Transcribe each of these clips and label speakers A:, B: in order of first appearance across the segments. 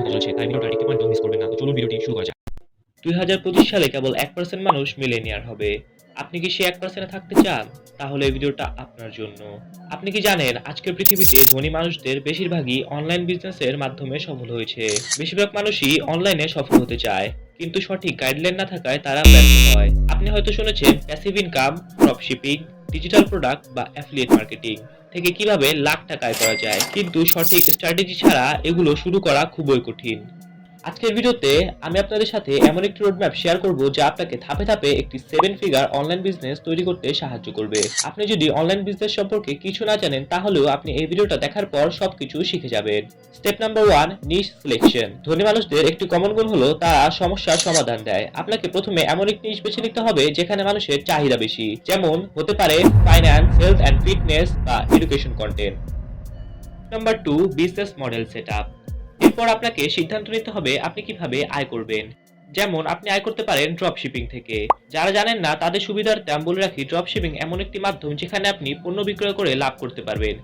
A: হতে চলেছে, তাই ভিডিওটা একটু পর্যন্ত মিস করবেন না। তো চলুন ভিডিওটি শুরু করা যাক।
B: 2025 সালে কেবল 1% মানুষ মিলেনিয়ার হবে। আপনি কি সেই 1% থাকতে চান? তাহলে এই ভিডিওটা আপনার জন্য। আপনি কি জানেন আজকের পৃথিবীতে ধনী মানুষদের বেশিরভাগই অনলাইন বিজনেসের মাধ্যমে সফল হয়েছে। বেশিরভাগ মানুষই অনলাইনে সফল হতে চায়, কিন্তু সঠিক গাইডলাইন না থাকায় তারা ব্যর্থ হয়। আপনি হয়তো শুনেছেন passive income, dropshipping, digital product বা অ্যাফিলিয়েট মার্কেটিং থেকে কিভাবে লাখ টাকা আয় করা যায়, কিন্তু সঠিক স্ট্র্যাটেজি ছাড়া এগুলো শুরু করা খুবই কঠিন। আজকের ভিডিওতে আমি আপনাদের সাথে এমন একটি রোডম্যাপ শেয়ার করব যা আপনাকে ধাপে ধাপে একটি 7 ফিগার অনলাইন বিজনেস তৈরি করতে সাহায্য করবে। আপনি যদি অনলাইন বিজনেস সম্পর্কে কিছু না জানেন, তাহলেও আপনি এই ভিডিওটা দেখার পর সবকিছু শিখে যাবেন। স্টেপ নাম্বার 1, নিশ সিলেকশন। ধনী মানুষদের একটি কমন গুণ হলো তারা সমস্যার সমাধান দেয়। আপনাকে প্রথমে এমন একটি নিশ বেছে নিতে হবে যেখানে মানুষের চাহিদা বেশি, যেমন হতে পারে ফাইন্যান্স, হেলথ অ্যান্ড ফিটনেস বা education content. Number 2, business model setup. এরপর আপনাকে সিদ্ধান্ত নিতে হবে আপনি কিভাবে আয় করবেন। যেমন আপনি আয় করতে পারেন ড্রপ শিপিং থেকে। যারা জানেন না তাদের সুবিধার্থে আমি বলে রাখি, ড্রপ শিপিং এমন একটি মাধ্যম যেখানে আপনি পণ্য বিক্রয় করে লাভ করতে পারবেন।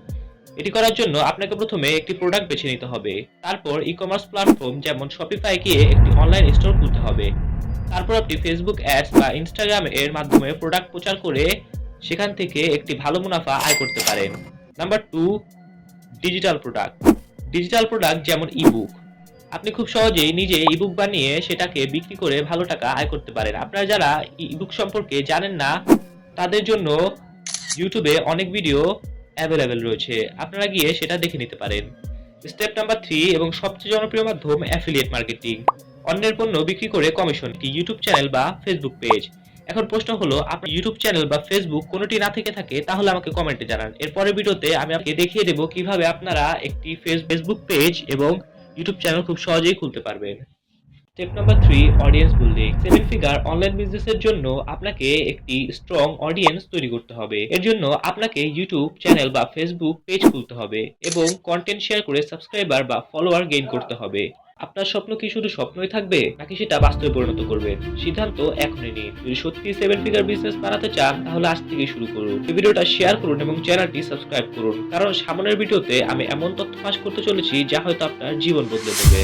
B: এটি করার জন্য আপনাকে প্রথমে একটি প্রোডাক্ট বেছে নিতে হবে। তারপর ই কমার্স প্ল্যাটফর্ম যেমন শপিফাই গিয়ে একটি অনলাইন স্টোর খুলতে হবে। তারপর আপনি ফেসবুক অ্যাডস বা ইনস্টাগ্রাম এর মাধ্যমে প্রোডাক্ট প্রচার করে সেখান থেকে একটি ভালো মুনাফা আয় করতে পারেন। Number 2, digital product. Digital product যেমন ইবুক। আপনি খুব সহজেই নিজে ইবুক বানিয়ে সেটাকে বিক্রি করে ভালো টাকা আয় করতে পারেন। আপনারা যারা ইবুক সম্পর্কে জানেন না, তাদের জন্য ইউটিউবে অনেক ভিডিও অ্যাভেলেবেল রয়েছে, আপনারা গিয়ে সেটা দেখে নিতে পারেন। স্টেপ নাম্বার 3 এবং সবচেয়ে জনপ্রিয় মাধ্যম অ্যাফিলিয়েট মার্কেটিং। অন্যের পণ্য বিক্রি করে কমিশন। কি ইউটিউব চ্যানেল বা ফেসবুক পেজ। এখন প্রশ্ন হলো, আপনার ইউটিউব চ্যানেল বা ফেসবুক কোনোটি না থেকে থাকে তাহলে আমাকে কমেন্টে জানান। এরপরের ভিডিওতে আমি আপনাকে দেখিয়ে দেব কিভাবে আপনারা একটি ফেসবুক পেজ এবং ইউটিউব চ্যানেল খুব সহজেই খুলতে পারবেন। Step number 3, audience building. 7 figure online বিজনেসের জন্য আপনাকে একটি স্ট্রং অডিয়েন্স তৈরি করতে হবে। এর জন্য আপনাকে ইউটিউব চ্যানেল বা ফেসবুক পেজ খুলতে হবে এবং কন্টেন্ট শেয়ার করে সাবস্ক্রাইবার বা ফলোয়ার গেইন করতে হবে। আপনার স্বপ্ন কি শুধু স্বপ্নই থাকবে, নাকি সেটা বাস্তবে পরিণত করবেন? সিদ্ধান্ত এখনই নিন। যদি সত্যি 7 ফিগার বিজনেস বানাতে চান, তাহলে আজ থেকেই শুরু করুন। এই ভিডিওটা শেয়ার করুন এবং চ্যানেলটি সাবস্ক্রাইব করুন, কারণ সামনের ভিডিওতে আমি এমন তথ্য ফাঁস করতে চলেছি যা হয়তো আপনার জীবন বদলে দেবে।